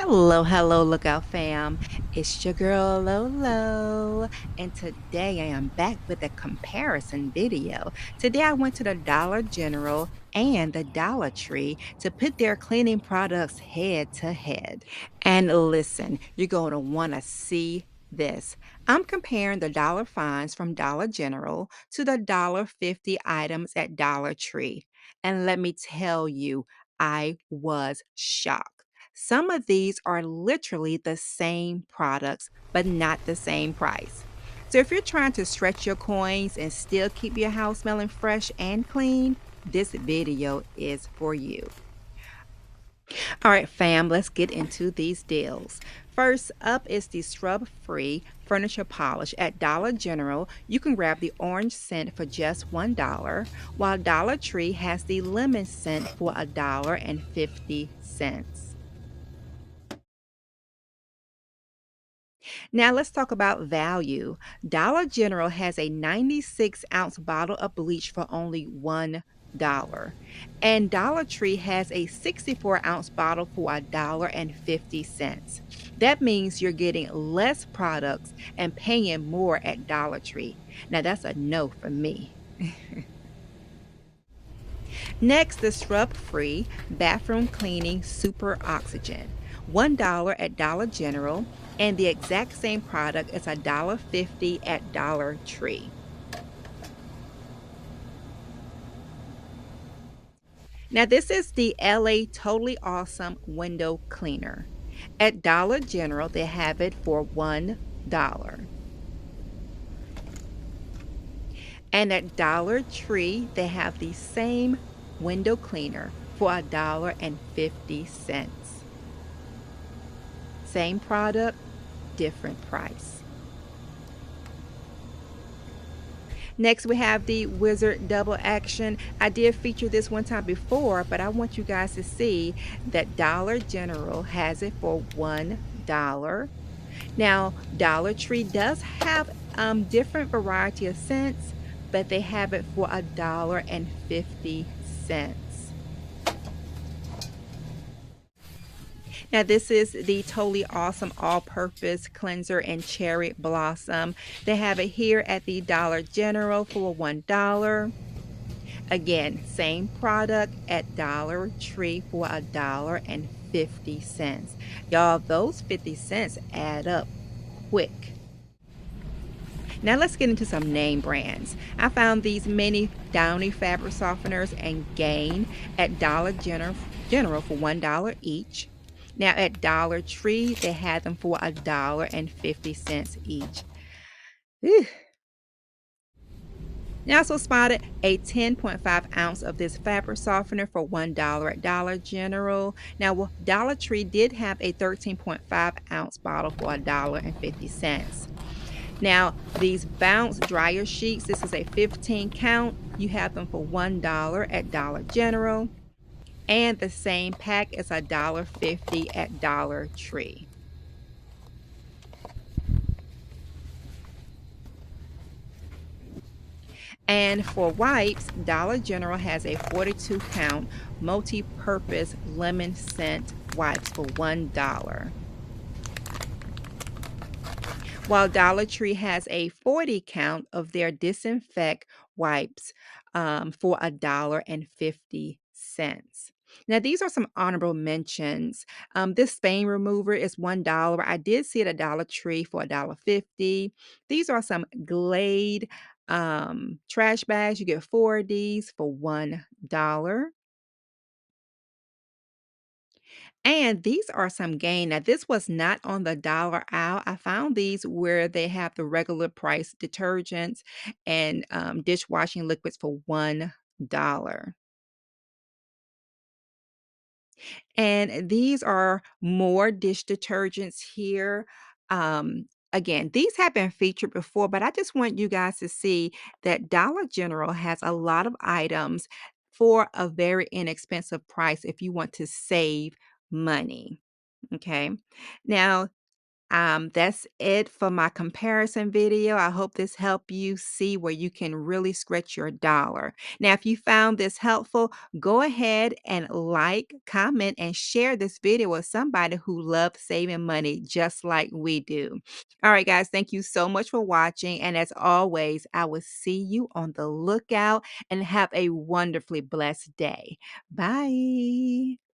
Hello, hello, Lookout fam. It's your girl Lolo, and today I am back with a comparison video. Today I went to the Dollar General and the Dollar Tree to put their cleaning products head to head. And listen, you're going to want to see this. I'm comparing the dollar finds from Dollar General to the $1.50 items at Dollar Tree. And let me tell you, I was shocked. Some of these are literally the same products, but not the same price. So if you're trying to stretch your coins and still keep your house smelling fresh and clean, this video is for you. All right, fam, let's get into these deals. First up is the scrub-free furniture polish at Dollar General. You can grab the orange scent for just $1, while Dollar Tree has the lemon scent for $1.50. Now let's talk about value. Dollar General has a 96-ounce bottle of bleach for only $1. And Dollar Tree has a 64-ounce bottle for $1.50. That means you're getting less products and paying more at Dollar Tree. Now that's a no for me. Next, the scrub-free bathroom cleaning super oxygen. $1 at Dollar General, and the exact same product is $1.50 at Dollar Tree. Now, this is the LA Totally Awesome Window Cleaner. At Dollar General, they have it for $1. And at Dollar Tree, they have the same window cleaner for $1.50. Same product, different price. Next, we have the Wizard Double Action. I did feature this one time before, but I want you guys to see that Dollar General has it for $1. Now, Dollar Tree does have different variety of scents, but they have it for $1.50. Now, this is the Totally Awesome All-Purpose Cleanser and Cherry Blossom. They have it here at the Dollar General for $1. Again, same product at Dollar Tree for $1.50. Y'all, those 50 cents add up quick. Now let's get into some name brands. I found these mini Downy fabric softeners and Gain at Dollar General for $1 each. Now at Dollar Tree, they had them for $1.50 each. Whew. I also spotted a 10.5 ounce of this fabric softener for $1 at Dollar General. Now, Dollar Tree did have a 13.5 ounce bottle for $1.50. Now, these Bounce dryer sheets, this is a 15 count. You have them for $1 at Dollar General. And the same pack is $1.50 at Dollar Tree. And for wipes, Dollar General has a 42 count multi-purpose lemon scent wipes for $1. While Dollar Tree has a 40 count of their disinfect wipes for $1.50. Now, these are some honorable mentions. This stain remover is $1. I did see it at Dollar Tree for $1.50. These are some Glade trash bags. You get 4 of these for $1. And these are some Gain. Now, this was not on the dollar aisle. I found these where they have the regular price detergents and dishwashing liquids for $1. And these are more dish detergents here. Again, these have been featured before, but I just want you guys to see that Dollar General has a lot of items for a very inexpensive price if you want to save money. Okay. Now, That's it for my comparison video. I hope this helped you see where you can really stretch your dollar. Now, if you found this helpful, go ahead and like, comment, and share this video with somebody who loves saving money just like we do. All right, guys, thank you so much for watching. And as always, I will see you on the lookout and have a wonderfully blessed day. Bye.